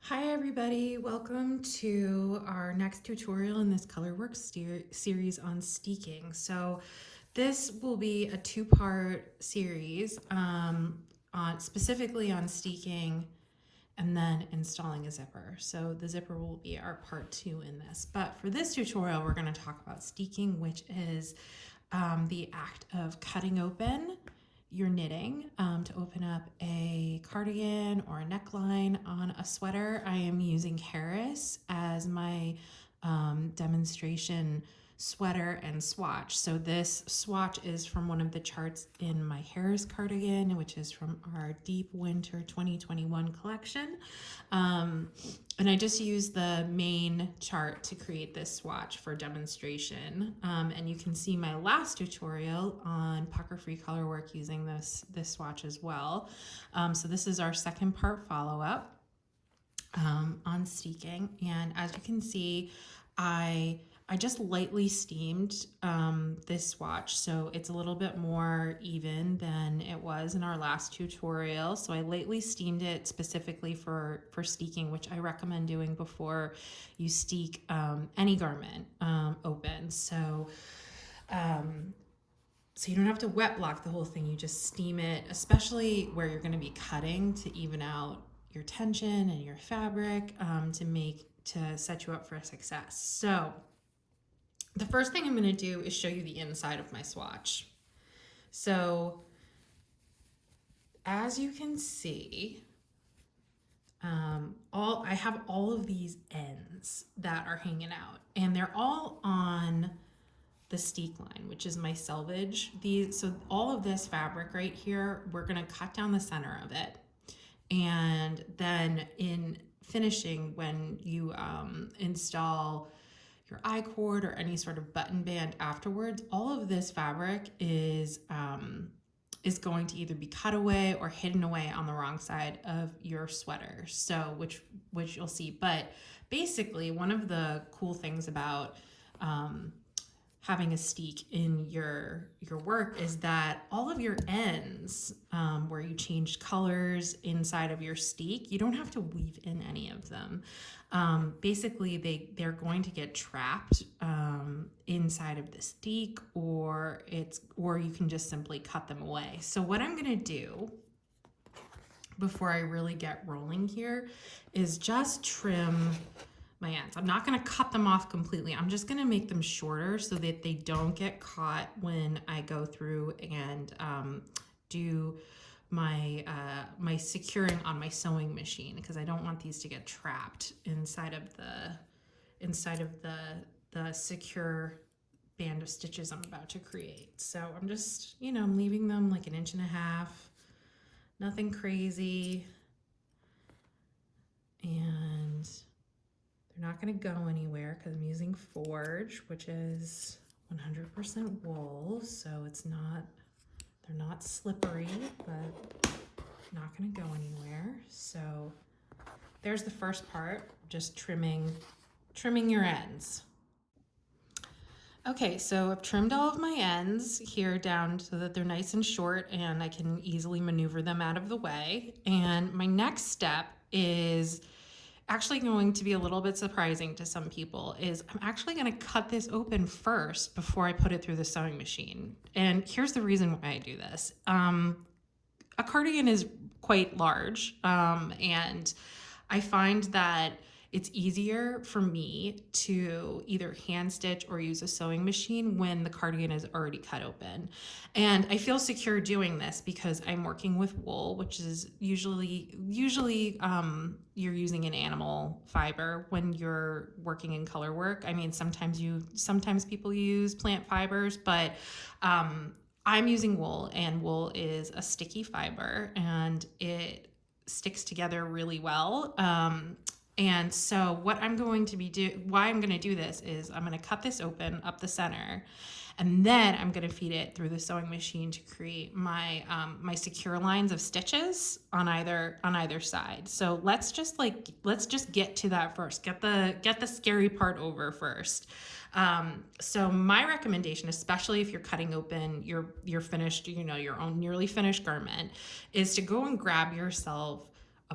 Hi everybody, welcome to our next tutorial in this colorwork series on steeking. So this will be a two-part series specifically on steeking and then installing a zipper. So the zipper will be our part 2 in this. But for this tutorial, we're going to talk about steeking, which is the act of cutting open your knitting to open up a cardigan or a neckline on a sweater. I am using Harris as my demonstration sweater and swatch. So this swatch is from one of the charts in my Harris cardigan, which is from our Deep Winter 2021 collection. And I just used the main chart to create this swatch for demonstration. And you can see my last tutorial on pucker-free colorwork using this swatch as well. So this is our second part follow-up on steeking. And as you can see, I just lightly steamed this swatch, so it's a little bit more even than it was in our last tutorial. So I lightly steamed it specifically for steeking, which I recommend doing before you steek any garment open. So you don't have to wet block the whole thing, you just steam it, especially where you're going to be cutting, to even out your tension and your fabric to set you up for success. So the first thing I'm going to do is show you the inside of my swatch. So as you can see, I have all of these ends that are hanging out, and they're all on the steek line, which is my selvage. So all of this fabric right here, we're going to cut down the center of it, and then in finishing, when you install your I-cord or any sort of button band afterwards, all of this fabric is going to either be cut away or hidden away on the wrong side of your sweater. So which you'll see. But basically, one of the cool things about having a steek in your work is that all of your ends where you changed colors inside of your steek, you don't have to weave in any of them. Basically they're going to get trapped inside of the steek, or you can just simply cut them away. So what I'm going to do before I really get rolling here is just trim my ends. I'm not going to cut them off completely. I'm just going to make them shorter so that they don't get caught when I go through and do my my securing on my sewing machine, because I don't want these to get trapped inside of the secure band of stitches I'm about to create. So I'm just, I'm leaving them like 1.5 inches, nothing crazy, and they're not going to go anywhere because I'm using Forge, which is 100% wool, so they're not slippery, but not going to go anywhere. So there's the first part, just trimming your ends. Okay, so I've trimmed all of my ends here down so that they're nice and short and I can easily maneuver them out of the way. And my next step is actually going to be a little bit surprising to some people. Is I'm actually going to cut this open first before I put it through the sewing machine. And here's the reason why I do this. A cardigan is quite large, and I find that it's easier for me to either hand stitch or use a sewing machine when the cardigan is already cut open. And I feel secure doing this because I'm working with wool, which is usually you're using an animal fiber when you're working in color work. I mean, sometimes people use plant fibers, but I'm using wool, and wool is a sticky fiber and it sticks together really well. And so why I'm going to do this is I'm going to cut this open up the center, and then I'm going to feed it through the sewing machine to create my my secure lines of stitches on either side. So let's just get to that first. Get the scary part over first. So my recommendation, especially if you're cutting open your finished, your own nearly finished garment, is to go and grab yourself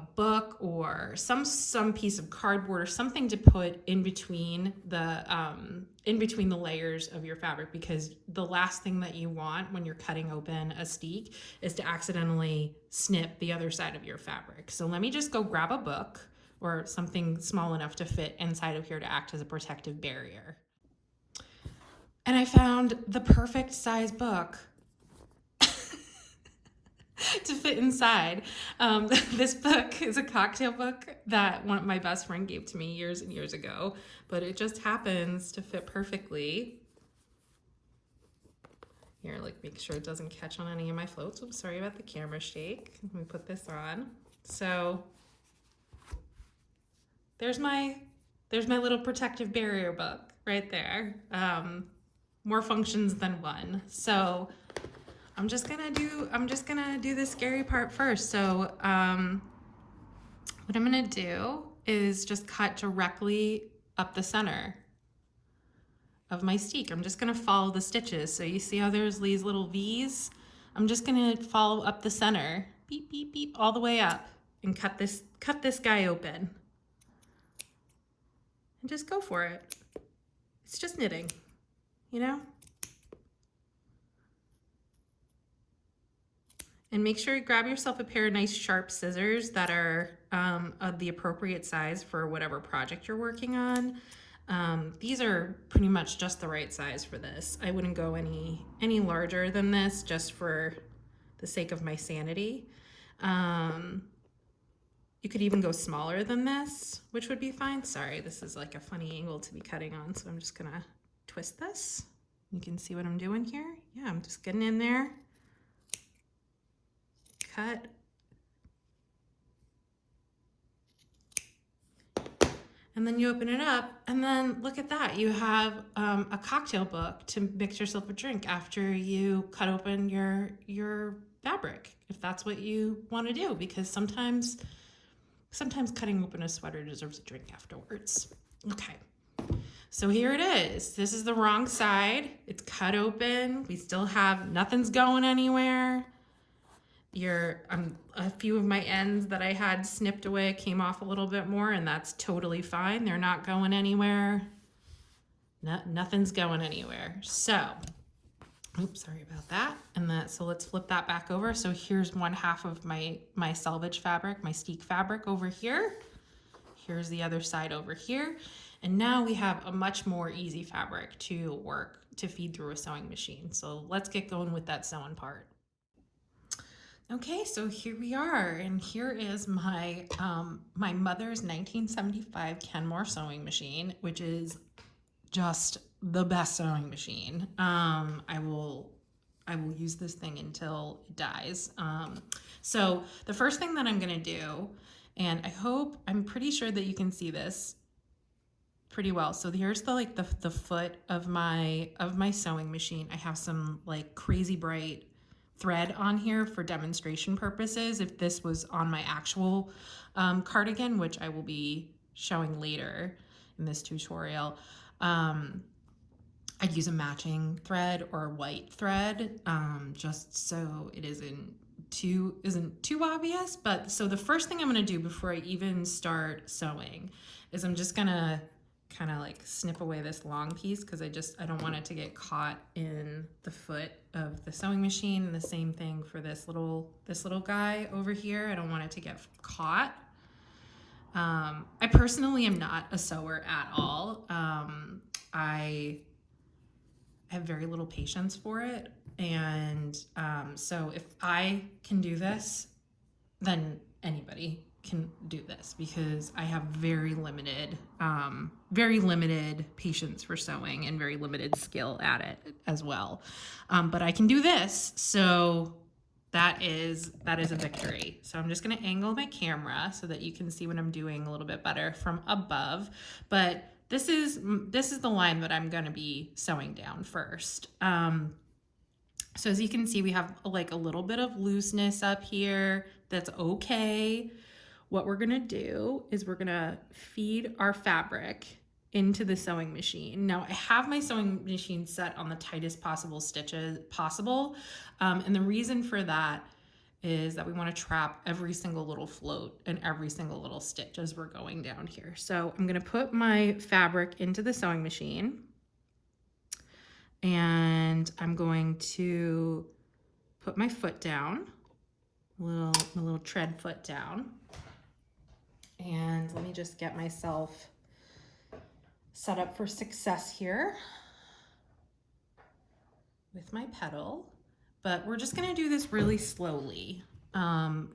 book or some piece of cardboard or something to put in between the layers of your fabric, because the last thing that you want when you're cutting open a steek is to accidentally snip the other side of your fabric. So let me just go grab a book or something small enough to fit inside of here to act as a protective barrier. And I found the perfect size book to fit inside. This book is a cocktail book that my best friend gave to me years and years ago, but it just happens to fit perfectly. Here, like, make sure it doesn't catch on any of my floats. Oops, sorry about the camera shake. Let me put this on. So there's my little protective barrier book right there. More functions than one. So I'm just gonna do the scary part first. So what I'm gonna do is just cut directly up the center of my steek. I'm just gonna follow the stitches. So you see how there's these little V's? I'm just gonna follow up the center, beep, beep, beep, all the way up, and cut this guy open. And just go for it. It's just knitting, you know? And make sure you grab yourself a pair of nice sharp scissors that are of the appropriate size for whatever project you're working on. These are pretty much just the right size for this. I wouldn't go any larger than this, just for the sake of my sanity. You could even go smaller than this, which would be fine. Sorry, this is like a funny angle to be cutting on, so I'm just gonna twist this. You can see what I'm doing here. Yeah, I'm just getting in there. Cut. And then you open it up, and then look at that. You have a cocktail book to mix yourself a drink after you cut open your fabric, if that's what you want to do, because sometimes cutting open a sweater deserves a drink afterwards. Okay, so here it is. This is the wrong side. It's cut open. We still have, nothing's going anywhere. A few of my ends that I had snipped away came off a little bit more, and that's totally fine. They're not going anywhere. Nothing's going anywhere. So, oops, sorry about that. So let's flip that back over. So here's one half of my selvage fabric, my steek fabric over here. Here's the other side over here. And now we have a much more easy fabric to feed through a sewing machine. So let's get going with that sewing part. Okay, so here we are, and here is my my mother's 1975 Kenmore sewing machine, which is just the best sewing machine. I will use this thing until it dies. So the first thing that I'm gonna do, and I'm pretty sure that you can see this pretty well. So here's the foot of my sewing machine. I have some like crazy bright thread on here for demonstration purposes. If this was on my actual cardigan, which I will be showing later in this tutorial, I'd use a matching thread or a white thread, just so it isn't too obvious. But so the first thing I'm going to do before I even start sewing is I'm just going to kind of like snip away this long piece, because I don't want it to get caught in the foot of the sewing machine. And the same thing for this little guy over here. I don't want it to get caught. I personally am not a sewer at all. I have very little patience for it, and so if I can do this, then anybody can do this, because I have very limited patience for sewing and very limited skill at it as well. But I can do this, so that is a victory. So I'm just gonna angle my camera so that you can see what I'm doing a little bit better from above. But this is the line that I'm gonna be sewing down first. So as you can see, we have like a little bit of looseness up here. That's okay. What we're gonna do is we're gonna feed our fabric into the sewing machine. Now I have my sewing machine set on the tightest possible stitches possible. And the reason for that is that we want to trap every single little float and every single little stitch as we're going down here. So I'm going to put my fabric into the sewing machine, and I'm going to put my foot down, my little tread foot down. And let me just get myself set up for success here with my pedal. But we're just gonna do this really slowly. And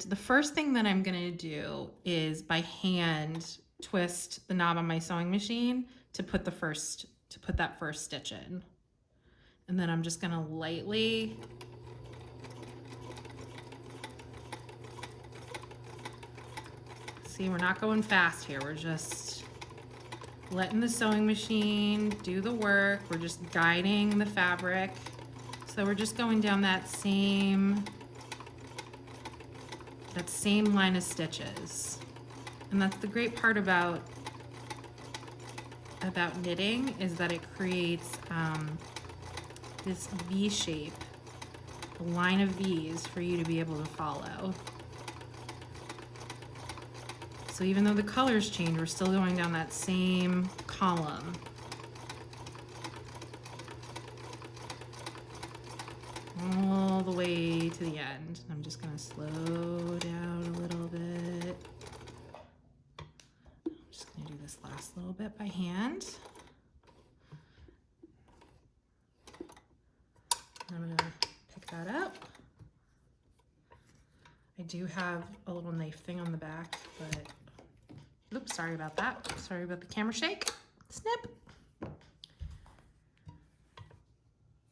the first thing that I'm gonna do is by hand twist the knob on my sewing machine to put that first stitch in. And then I'm just gonna lightly see, we're not going fast here. We're just letting the sewing machine do the work. We're just guiding the fabric. So we're just going down that same line of stitches. And that's the great part about knitting, is that it creates this V shape, a line of V's for you to be able to follow. So even though the colors change, we're still going down that same column. All the way to the end. I'm just gonna slow down a little bit. I'm just gonna do this last little bit by hand. I'm gonna pick that up. I do have a little knife thing on the back, but oops, sorry about that. Sorry about the camera shake. Snip.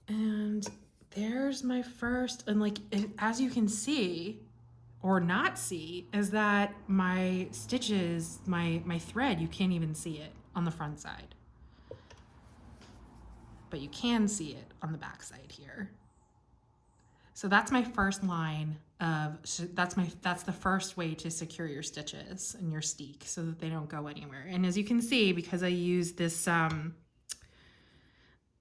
And there's my first, and like, as you can see, or not see, is that my stitches, my thread, you can't even see it on the front side. But you can see it on the back side here. So that's my first line of, that's the first way to secure your stitches and your steek so that they don't go anywhere. And as you can see, because I use this,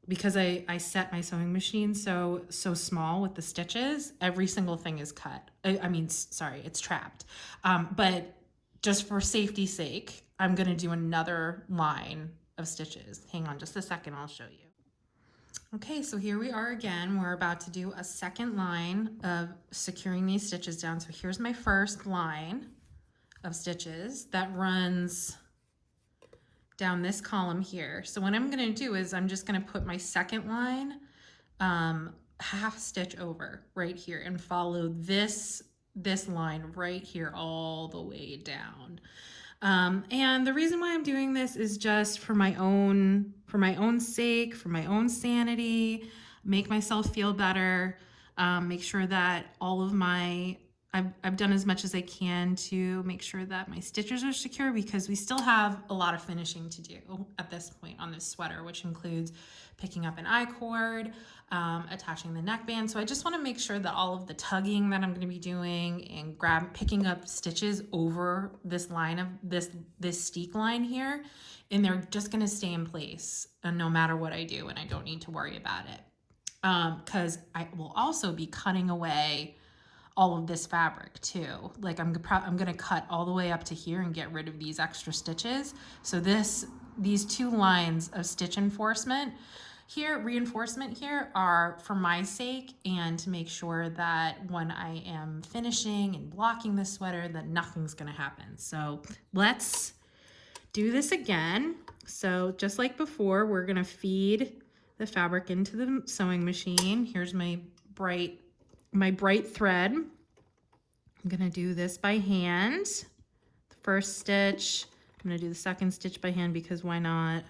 because I set my sewing machine so small with the stitches, every single thing is cut. It's trapped. But just for safety's sake, I'm gonna do another line of stitches. Hang on just a second, I'll show you. Okay, so here we are again. We're about to do a second line of securing these stitches down. So here's my first line of stitches that runs down this column here. So what I'm gonna do is I'm just gonna put my second line half stitch over right here and follow this line right here all the way down. And the reason why I'm doing this is just for my own sake, for my own sanity, make myself feel better, make sure that all of I've done as much as I can to make sure that my stitches are secure, because we still have a lot of finishing to do at this point on this sweater, which includes picking up an I-cord, attaching the neckband. So I just want to make sure that all of the tugging that I'm going to be doing and picking up stitches over this line of this steek line here, and they're just going to stay in place no matter what I do, and I don't need to worry about it. Because I will also be cutting away all of this fabric too. Like I'm gonna cut all the way up to here and get rid of these extra stitches. So these two lines of stitch reinforcement here are for my sake, and to make sure that when I am finishing and blocking this sweater that nothing's gonna happen. So let's do this again. So just like before, we're gonna feed the fabric into the sewing machine. Here's my bright thread. I'm gonna do this by hand. The first stitch, I'm gonna do the second stitch by hand because why not?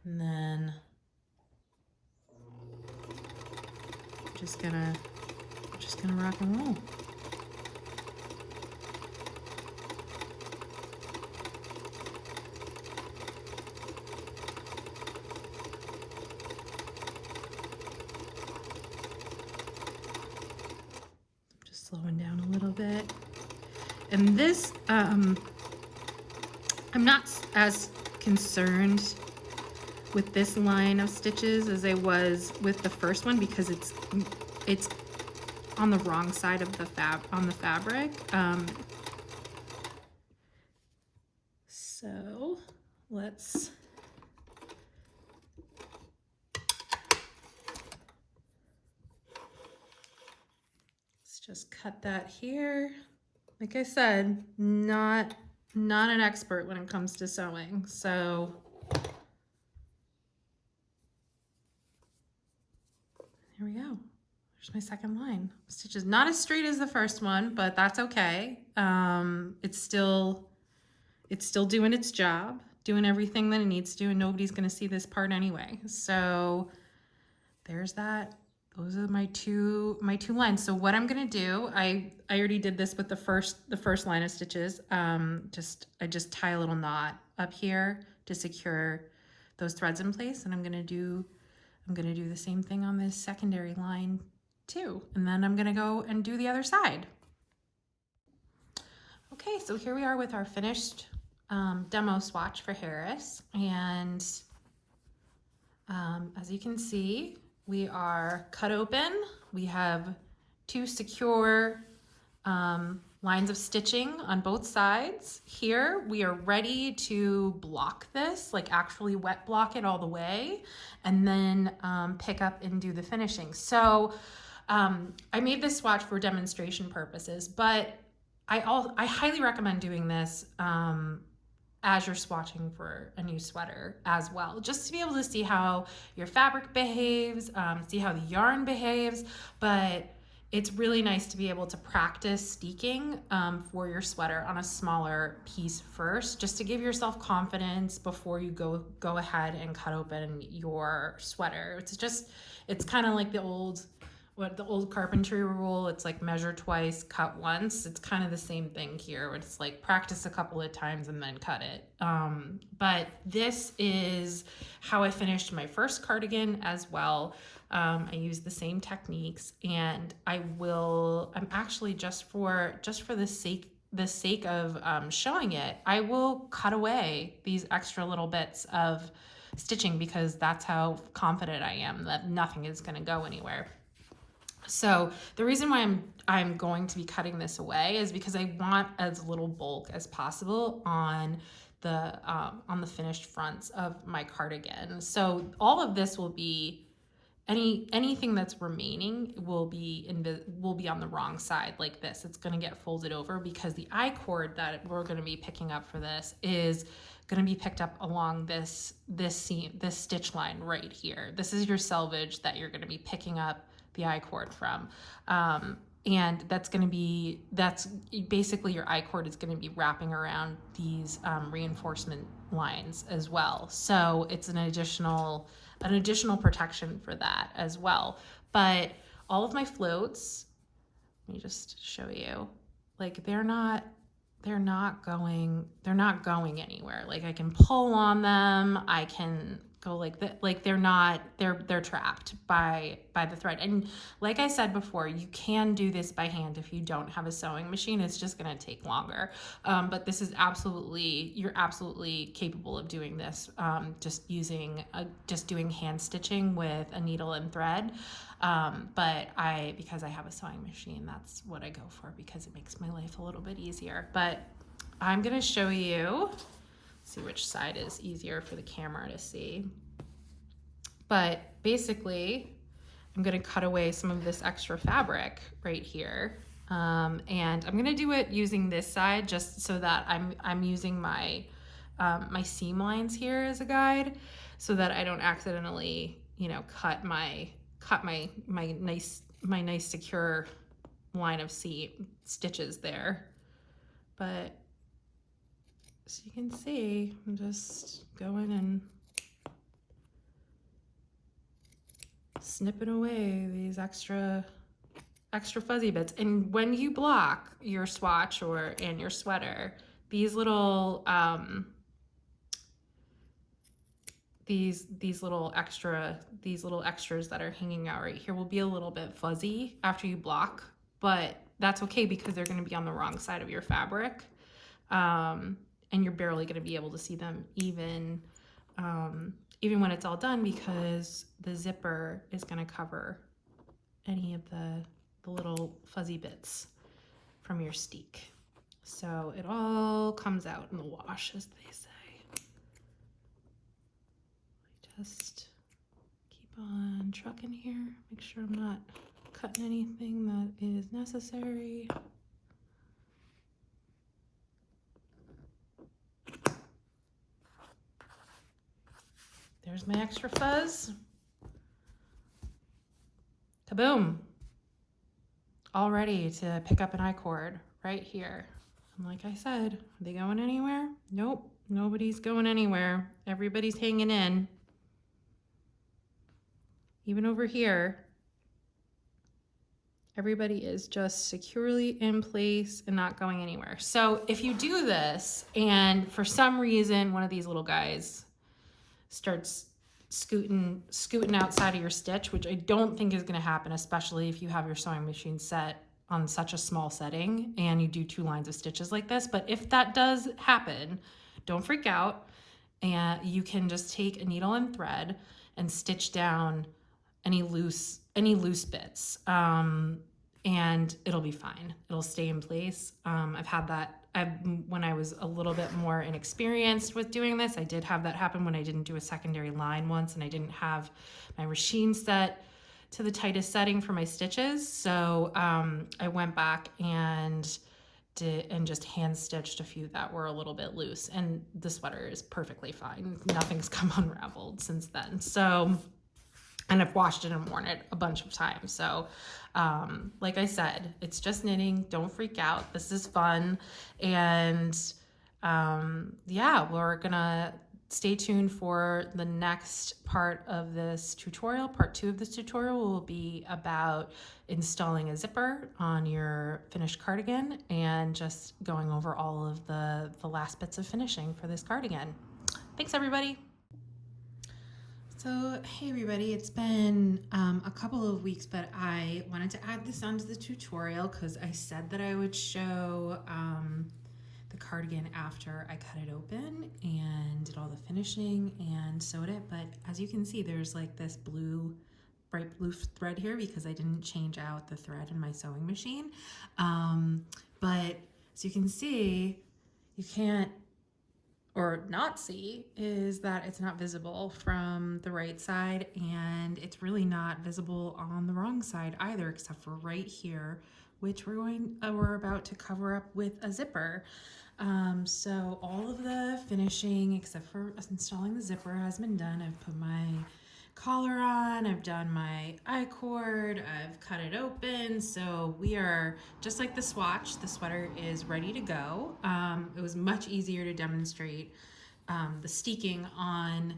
And then just gonna rock and roll. Slowing down a little bit. And this, I'm not as concerned with this line of stitches as I was with the first one, because it's on the wrong side of the fabric. So let's just cut that here. Like I said, not an expert when it comes to sewing, so there we go. There's my second line. Stitch is not as straight as the first one, but that's okay. It's still doing its job, doing everything that it needs to, and nobody's gonna see this part anyway. So there's that. Those are my two lines. So what I'm gonna do, I already did this with the first line of stitches. I just tie a little knot up here to secure those threads in place, and I'm gonna do the same thing on this secondary line too. And then I'm gonna go and do the other side. Okay, so here we are with our finished demo swatch for Harris, and as you can see, we are cut open. We have two secure lines of stitching on both sides. Here we are ready to block this, like actually wet block it all the way, and then pick up and do the finishing. So I made this swatch for demonstration purposes, but I highly recommend doing this as you're swatching for a new sweater as well, just to be able to see how your fabric behaves, see how the yarn behaves. But it's really nice to be able to practice steeking for your sweater on a smaller piece first, just to give yourself confidence before you go ahead and cut open your sweater. It's kind of like the old carpentry rule. It's like measure twice, cut once. It's kind of the same thing here. It's like practice a couple of times and then cut it. But this is how I finished my first cardigan as well. I use the same techniques, and I'm actually just for the sake of showing it, I will cut away these extra little bits of stitching, because that's how confident I am that nothing is going to go anywhere. So the reason why I'm going to be cutting this away is because I want as little bulk as possible on the finished fronts of my cardigan. So all of this will be anything that's remaining will be on the wrong side like this. It's going to get folded over, because the I cord that we're going to be picking up for this is going to be picked up along this stitch line right here. This is your selvage that you're going to be picking up the I cord from. And that's basically your I cord is going to be wrapping around these reinforcement lines as well. So it's an additional protection for that as well. But all of my floats, let me just show you, like they're not going anywhere. Like I can pull on them, I can go like that. Like they're trapped by the thread. And like I said before, you can do this by hand if you don't have a sewing machine. It's just going to take longer. But this is you're absolutely capable of doing this, just doing hand stitching with a needle and thread. But because I have a sewing machine, that's what I go for, because it makes my life a little bit easier. But I'm going to show you, see which side is easier for the camera to see. But basically, I'm going to cut away some of this extra fabric right here. And I'm going to do it using this side, just so that I'm using my my seam lines here as a guide, so that I don't accidentally, cut my nice secure line of stitches there. But as you can see, I'm just going and snipping away these extra fuzzy bits. And when you block your swatch and your sweater, these little these little extras that are hanging out right here will be a little bit fuzzy after you block, but that's okay, because they're going to be on the wrong side of your fabric. And you're barely going to be able to see them even when it's all done, because the zipper is going to cover any of the the little fuzzy bits from your steek. So it all comes out in the wash, as they say. Just keep on trucking here, make sure I'm not cutting anything that is necessary. There's my extra fuzz. Kaboom! All ready to pick up an I-cord right here. And like I said, are they going anywhere? Nope, nobody's going anywhere. Everybody's hanging in. Even over here, everybody is just securely in place and not going anywhere. So if you do this and for some reason one of these little guys starts scooting outside of your stitch, which I don't think is going to happen, especially if you have your sewing machine set on such a small setting and you do 2 lines of stitches like this. But if that does happen, don't freak out, and you can just take a needle and thread and stitch down any loose bits, and it'll be fine. It'll stay in place. I've had that. When I was a little bit more inexperienced with doing this, I did have that happen when I didn't do a secondary line once, and I didn't have my machine set to the tightest setting for my stitches. So I went back and just hand stitched a few that were a little bit loose, and the sweater is perfectly fine. Nothing's come unraveled since then. So, and I've washed it and worn it a bunch of times. So like I said, it's just knitting. Don't freak out. This is fun. And yeah, we're gonna stay tuned for the next part of this tutorial. Part 2 of this tutorial will be about installing a zipper on your finished cardigan and just going over all of the last bits of finishing for this cardigan. Thanks, everybody. So, hey everybody, it's been a couple of weeks, but I wanted to add this onto the tutorial because I said that I would show the cardigan after I cut it open and did all the finishing and sewed it. But as you can see, there's like this bright blue thread here because I didn't change out the thread in my sewing machine. But as you can see, you can't, or not see, is that it's not visible from the right side, and it's really not visible on the wrong side either, except for right here, which we're about to cover up with a zipper. So all of the finishing except for installing the zipper has been done. I've put my collar on, I've done my I-cord, I've cut it open, so we are just like the swatch. The sweater is ready to go. It was much easier to demonstrate the steeking on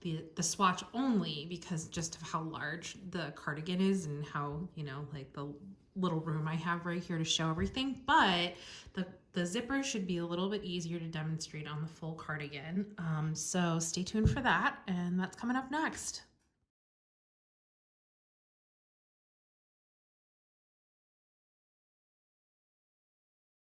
the swatch only because just of how large the cardigan is and how, you know, like the little room I have right here to show everything. But the zipper should be a little bit easier to demonstrate on the full cardigan. So stay tuned for that, and that's coming up next.